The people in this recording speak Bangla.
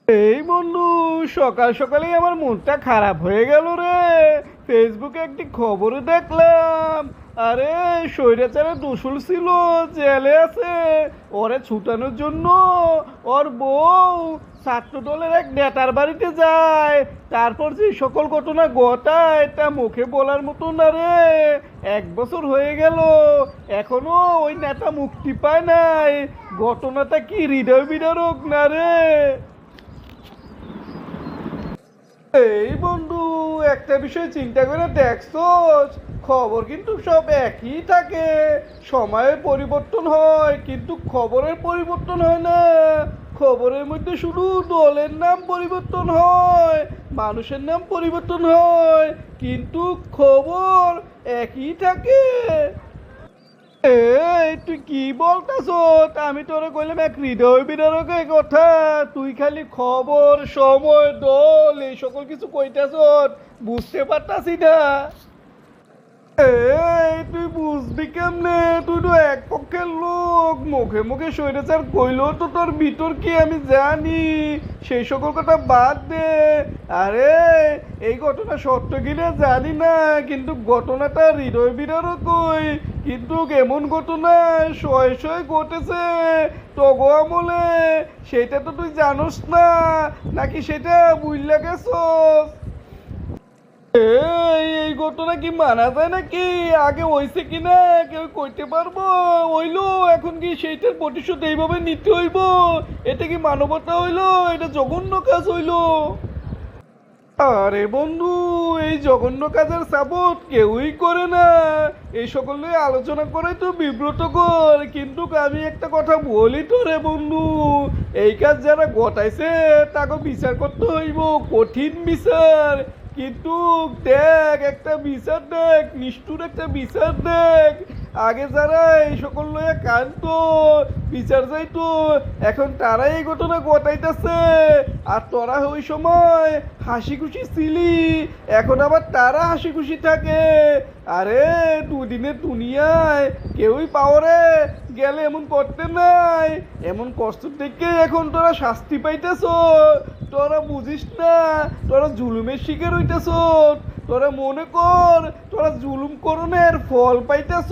এই বন্ধু, সকাল সকালেই আমার মনটা খারাপ হয়ে গেল রে। ফেসবুকে একটি খবরে দেখলাম, আরে স্বৈরাচারের দোসর ছিল, জেলে আছে। ওরে ছুটানোর জন্য ওর বউ ছাত্রদলের এক নেতার বাড়িতে যায়। তারপর যে সকল ঘটনা ঘটায় তা মুখে বলার মতো না রে। 1 বছর হয়ে গেল, এখনো ওই নেতা মুক্তি পায় নাই। ঘটনাটা কি হৃদয় বিদারক না রে? এই বন্ধু, একটা বিষয় চিন্তা করে দেখছোস? খবর কিন্তু সব একই থাকে। সময়ের পরিবর্তন হয় কিন্তু খবরের পরিবর্তন হয় না। খবরের মধ্যে শুধু দলের নাম পরিবর্তন হয়, মানুষের নাম পরিবর্তন হয়, কিন্তু খবর একই থাকে। এই তুই কি বলতেছ? আমি তোরে কইলাম এক হৃদয় বিদারক এই কথা, তুই খালি খবর, সময়, দল এই সকল কিছু কইতেছ। বুঝতে পারতাছি না। এই তুই বুঝবি কেমনে? তুই তো এক পক্ষের লোক, মুখে মুখে স্বৈরাচার কইলেও তো তোর ভিতর কি আমি জানি। সেই সকল কথা বাদ দে। আরে এই ঘটনা সত্য কিনা জানি না, কিন্তু ঘটনাটা হৃদয় বিদারক কই। কিন্তু এমন ঘটনা শয়ে শয়ে ঘটেছে তগো আমলে। সেটা তো তুই জানোস না, নাকি সেটা বুঝলা গেছস? এই ঘটনা কি মানা যায় নাকি? আগে হইছে কিনা কেউ কইতে পারবো? হইলো, এখন কি সেইটার প্রতিশোধ এইভাবে নিতে হইব? এটা কি মানবতা হইলো? এটা জঘন্য কাজ হইলো। আরে বন্ধু, এই জঘন্য কাজের সাপোর্ট কেউই করে না। এই সকল নিয়ে আলোচনা করে তো বিব্রতকর, কিন্তু আমি একটা কথা বলি তো রে বন্ধু, এই কাজ যারা ঘটাইছে তাকে বিচার করতে হইব, কঠিন বিচার। কিন্তু দেখ, একটা বিচার দেখ, নিষ্ঠুর একটা বিচার দেখ। আগে যারা এই সকল লইয়া কানতো, বিচার যাইতো, এখন তারাই এই ঘটনা ঘটাইতেছে। আর তোরা ওই সময় হাসি খুশি ছিলি, এখন আবার তারা হাসি খুশি থাকে। আরে দুদিনের দুনিয়ায় কেউই পাওয়ারে গেলে এমন করতে নাই। এমন কষ্ট থেকে এখন তোরা শাস্তি পাইতেছ। তোরা বুঝিস না, তোরা জুলুমের শিকার হইতেছ। তোরা মনে কর তোরা জুলুম করণের ফল পাইতেছ।